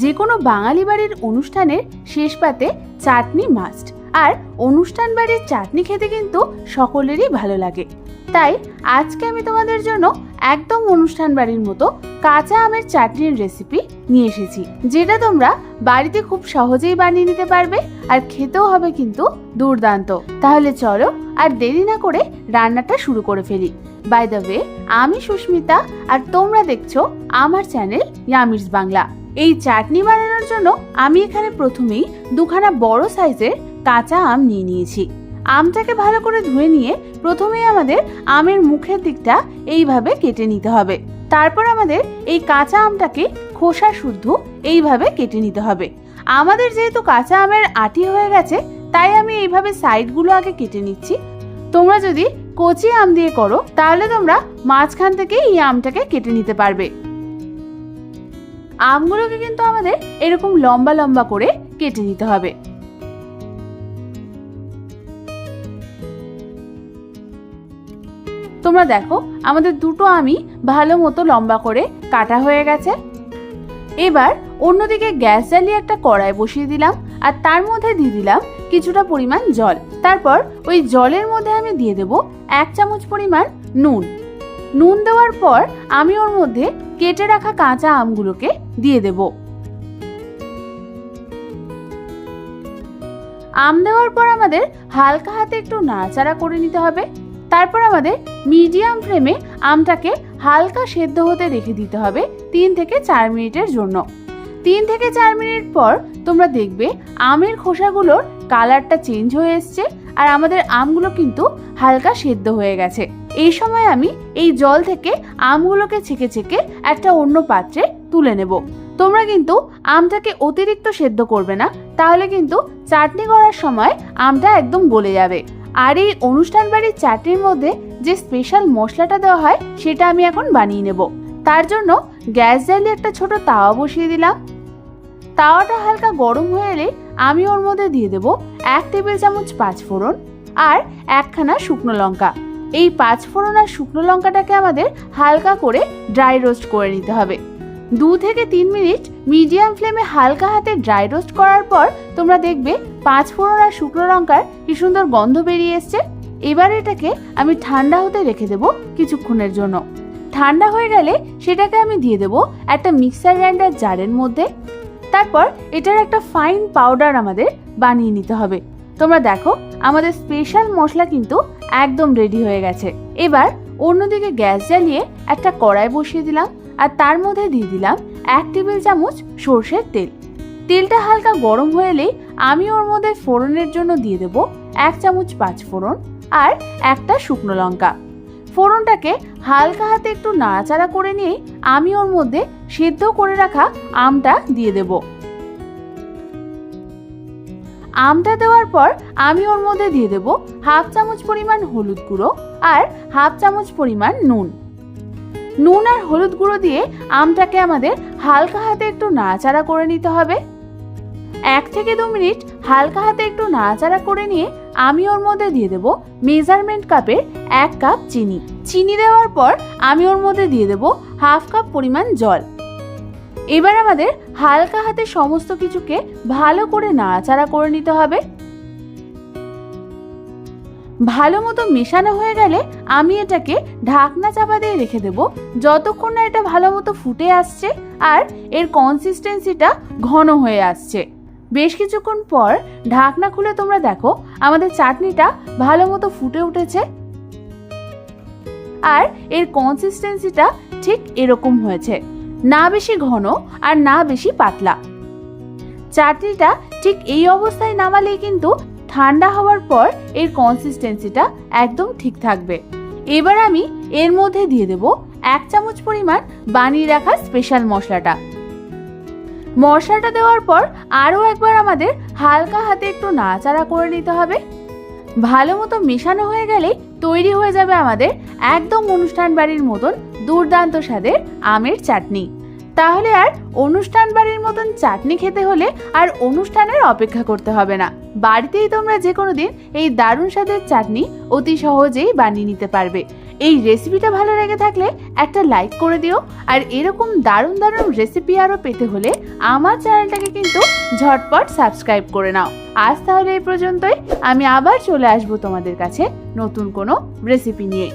যে কোনো বাঙালি বাড়ির অনুষ্ঠানের শেষ পাতে চাটনি মাস্ট। আর অনুষ্ঠান বাড়ির চাটনি খেতে কিন্তু সকলেরই ভালো লাগে। তাই আজকে আমি তোমাদের জন্য একদম অনুষ্ঠান বাড়ির মতো কাঁচা আমের চাটনির রেসিপি নিয়ে এসেছি, যেটা তোমরা বাড়িতে খুব সহজেই বানিয়ে নিতে পারবে আর খেতেও হবে কিন্তু দুর্দান্ত। তাহলে চলো আর দেরি না করে রান্নাটা শুরু করে ফেলি। বাই দ্য ওয়ে, আমি সুস্মিতা আর তোমরা দেখছো আমার চ্যানেল ইয়ামিরস বাংলা। এই চাটনি বানানোর জন্য আমি এখানে প্রথমেই দুখানা বড় সাইজের কাঁচা আম নিয়ে নিয়েছি। আমটাকে ভালো করে ধুয়ে নিয়ে প্রথমেই আমাদের আমের মুখের দিকটা এইভাবে কেটে নিতে হবে। তারপর আমাদের এই কাঁচা আমটাকে খোসা শুদ্ধ এইভাবে কেটে নিতে হবে। আমাদের যেহেতু কাঁচা আমের আটি হয়ে গেছে, তাই আমি এইভাবে সাইডগুলো আগে কেটে নিচ্ছি। তোমরা যদি কচি আম দিয়ে করো তাহলে তোমরা মাঝখান থেকে এই আমটাকে কেটে নিতে পারবে। আমগুলোকে কিন্তু আমাদের এরকম লম্বা লম্বা করে কেটে নিতে হবে। তোমরা দেখো আমাদের দুটো আমই ভালো মতো লম্বা করে কাটা হয়ে গেছে। এবার অন্যদিকে গ্যাস জ্বালিয়ে একটা কড়াই বসিয়ে দিলাম আর তার মধ্যে দিয়ে দিলাম কিছুটা পরিমাণ জল। তারপর ওই জলের মধ্যে আমি দিয়ে দেব 1 চামচ পরিমাণ নুন। নুন দেওয়ার পর আমি ওর মধ্যে কেটে রাখা কাঁচা আমগুলোকে দিয়ে দেব। আম দেওয়ার পর আমাদের হালকা হাতে একটু নাড়াচাড়া করে নিতে হবে। তারপর আমাদের মিডিয়াম ফ্লেমে আমটাকে হালকা সেদ্ধ হতে রেখে দিতে হবে 3 থেকে 4 মিনিটের জন্য। 3 থেকে 4 মিনিট পর তোমরা দেখবে আমের খোসাগুলোর কালারটা চেঞ্জ হয়ে এসছে আর আমাদের আমগুলো কিন্তু হালকা সেদ্ধ হয়ে গেছে। এই সময় আমি এই জল থেকে আমগুলোকে ছেঁকে ছেঁকে একটা অন্য পাত্রে তুলে নেব। তোমরা কিন্তু আমটাকে অতিরিক্ত সেদ্ধ করবে না, তাহলে কিন্তু চাটনি করার সময় আমটা একদম গলে যাবে। আর এই অনুষ্ঠান বাড়ির চাটনির মধ্যে যে স্পেশাল মশলাটা দেওয়া হয় সেটা আমি এখন বানিয়ে নেব। তার জন্য গ্যাস জ্বালিয়ে একটা ছোট তাওয়া বসিয়ে দিলাম। তাওয়াটা হালকা গরম হয়ে এলে আমি ওর মধ্যে দিয়ে দেব 1 টেবিল চামচ 5 ফোড়ন আর 1খানা শুকনো লঙ্কা। এই 5 ফোড়ন আর শুকনো লঙ্কাটাকে আমাদের হালকা করে ড্রাই রোস্ট করে নিতে হবে। 2 থেকে 3 মিনিট মিডিয়াম ফ্লেমে হালকা হাতে ড্রাই রোস্ট করার পর তোমরা দেখবে 5 ফোড়ন আর শুকনো লঙ্কার কি সুন্দর গন্ধ বেরিয়ে এসছে। এবার এটাকে আমি ঠান্ডা হতে রেখে দেব কিছুক্ষণের জন্য। ঠান্ডা হয়ে গেলে সেটাকে আমি দিয়ে দেব একটা মিক্সার গ্রাইন্ডার জারের মধ্যে। তারপর এটার একটা ফাইন পাউডার আমাদের বানিয়ে নিতে হবে। তোমরা দেখো আমাদের স্পেশাল মশলা কিন্তু একদম রেডি হয়ে গেছে। এবার অন্যদিকে গ্যাস জ্বালিয়ে একটা কড়াই বসিয়ে দিলাম আর তার মধ্যে দিয়ে দিলাম 1 টেবিল চামচ সর্ষের তেল। তেলটা হালকা গরম হয়ে এলেই আমি ওর মধ্যে ফোড়নের জন্য দিয়ে দেব 1 চামচ 5 ফোড়ন আর একটা শুকনো লঙ্কা। ফোড়নটাকে হালকা হাতে একটু নাড়াচাড়া করে নিয়ে আমি ওর মধ্যে সেদ্ধ করে রাখা আমটা দিয়ে দেব। আমটা দেওয়ার পর আমি ওর মধ্যে দিয়ে দেব 1/2 চামচ পরিমাণ হলুদ গুঁড়ো আর 1/2 চামচ পরিমাণ নুন। নুন আর হলুদ গুঁড়ো দিয়ে আমটাকে আমাদের হালকা হাতে একটু নাড়াচাড়া করে নিতে হবে। 1 থেকে 2 মিনিট হালকা হাতে একটু নাড়াচাড়া করে নিয়ে আমি ওর মধ্যে দিয়ে দেব মেজারমেন্ট কাপের 1 কাপ চিনি। চিনি দেওয়ার পর আমি ওর মধ্যে দিয়ে দেব 1/2 কাপ পরিমাণ জল। এবার আমাদের হালকা হাতে সমস্ত কিছুকে ভালো করে নাড়াচাড়া করে নিতে হবে। ভালো মতো মেশানো হয়ে গেলে আমি এটাকে ঢাকনা চাপা দিয়ে রেখে দেব যতক্ষণ না এটা ভালো মতো ফুটে আসছে আর এর কনসিস্টেন্সিটা ঘন হয়ে আসছে। বেশ কিছুক্ষণ পর ঢাকনা খুলে তোমরা দেখো আমাদের চাটনিটা ভালো মতো ফুটে উঠেছে আর এর কনসিস্টেন্সিটা ঠিক এরকম হয়েছে, না বেশি ঘন আর না বেশি পাতলা। চাটনিটা ঠিক এই অবস্থায় নামালেই কিন্তু ঠান্ডা হওয়ার পর এর কনসিস্টেন্সিটা একদম ঠিক থাকবে। এবার আমি এর মধ্যে দিয়ে দেব 1 চামচ পরিমাণ বানিয়ে রাখা স্পেশাল মশলাটা। মশলাটা দেওয়ার পর আরও একবার আমাদের হালকা হাতে একটু নাড়াচাড়া করে নিতে হবে। ভালো মতো মেশানো হয়ে গেলে তৈরি হয়ে যাবে আমাদের একদম অনুষ্ঠান বাড়ির মতন দুর্দান্ত স্বাদের আমের চাটনি। তাহলে আর অনুষ্ঠান বাড়ির মতন চাটনি খেতে হলে আর অনুষ্ঠানের অপেক্ষা করতে হবে না। বাড়িতেই তোমরা যে কোনো দিন এই দারুণ স্বাদের চাটনি অতি সহজেই বানিয়ে নিতে পারবে। এই রেসিপিটা ভালো লেগে থাকলে একটা লাইক করে দিও। আর এরকম দারুণ দারুণ রেসিপি আরও পেতে হলে আমার চ্যানেলটাকে কিন্তু ঝটপট সাবস্ক্রাইব করে নাও। আজ তাহলে এই পর্যন্তই। আমি আবার চলে আসবো তোমাদের কাছে নতুন কোনো রেসিপি নিয়ে।